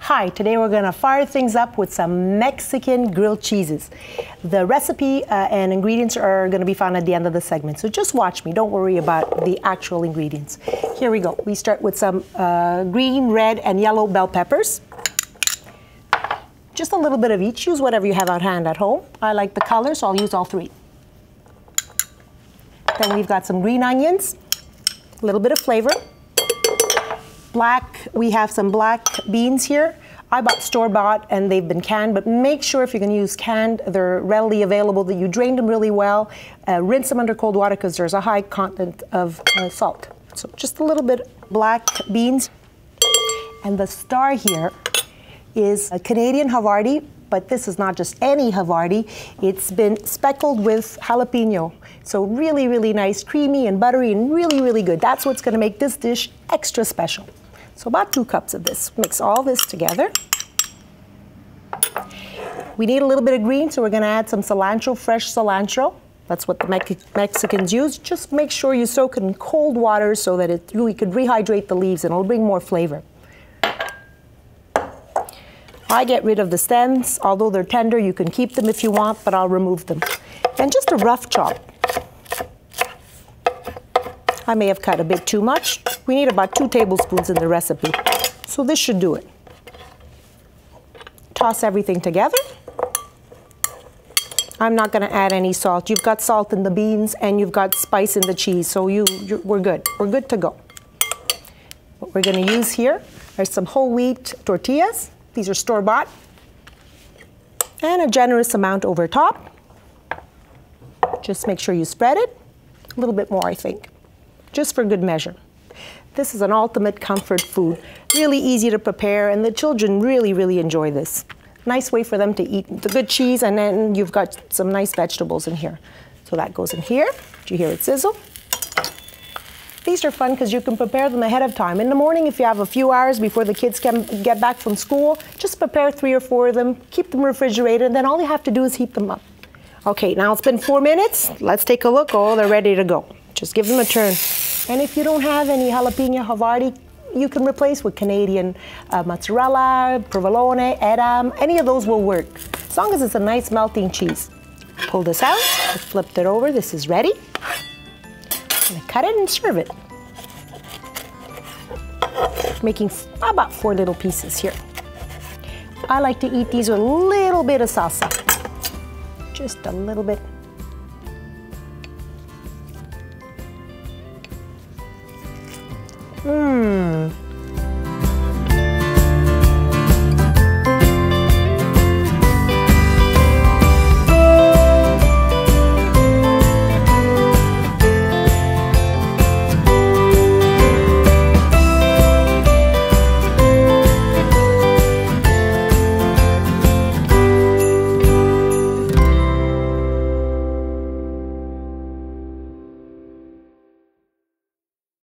Hi, today we're going to fire things up with some Mexican grilled cheeses. The recipe and ingredients are going to be found at the end of the segment, so just watch me. Don't worry about the actual ingredients. Here we go. We start with some green, red, and yellow bell peppers. Just a little bit of each. Use whatever you have at hand at home. I like the color, so I'll use all three. Then we've got some green onions, a little bit of flavor. We have some black beans here. I bought store-bought and they've been canned, but make sure if you're going to use canned, they're readily available, that you drain them really well, rinse them under cold water because there's a high content of salt. So just a little bit black beans. And the star here is a Canadian Havarti, but this is not just any Havarti. It's been speckled with jalapeno. So really, really nice, creamy and buttery and really, really good. That's what's going to make this dish extra special. So about 2 cups of this. Mix all this together. We need a little bit of green, so we're going to add some cilantro, fresh cilantro. That's what the Mexicans use. Just make sure you soak it in cold water so that it really could rehydrate the leaves and it'll bring more flavor. I get rid of the stems. Although they're tender, you can keep them if you want, but I'll remove them. And just a rough chop. I may have cut a bit too much. We need about 2 tablespoons in the recipe. So this should do it. Toss everything together. I'm not going to add any salt. You've got salt in the beans and you've got spice in the cheese, so we're good. We're good to go. What we're going to use here are some whole wheat tortillas. These are store-bought. And a generous amount over top. Just make sure you spread it. A little bit more, I think, just for good measure. This is an ultimate comfort food. Really easy to prepare, and the children really, really enjoy this. Nice way for them to eat the good cheese, and then you've got some nice vegetables in here. So that goes in here. Did you hear it sizzle? These are fun because you can prepare them ahead of time. In the morning, if you have a few hours before the kids can get back from school, just prepare 3 or 4 of them, keep them refrigerated, and then all you have to do is heat them up. Okay, now it's been 4 minutes. Let's take a look. Oh, they're ready to go. Just give them a turn. And if you don't have any jalapeno Havarti, you can replace with Canadian mozzarella, provolone, edam. Any of those will work, as long as it's a nice melting cheese. Pull this out. I flipped it over. This is ready. I'm going to cut it and serve it. Making about 4 little pieces here. I like to eat these with a little bit of salsa. Just a little bit.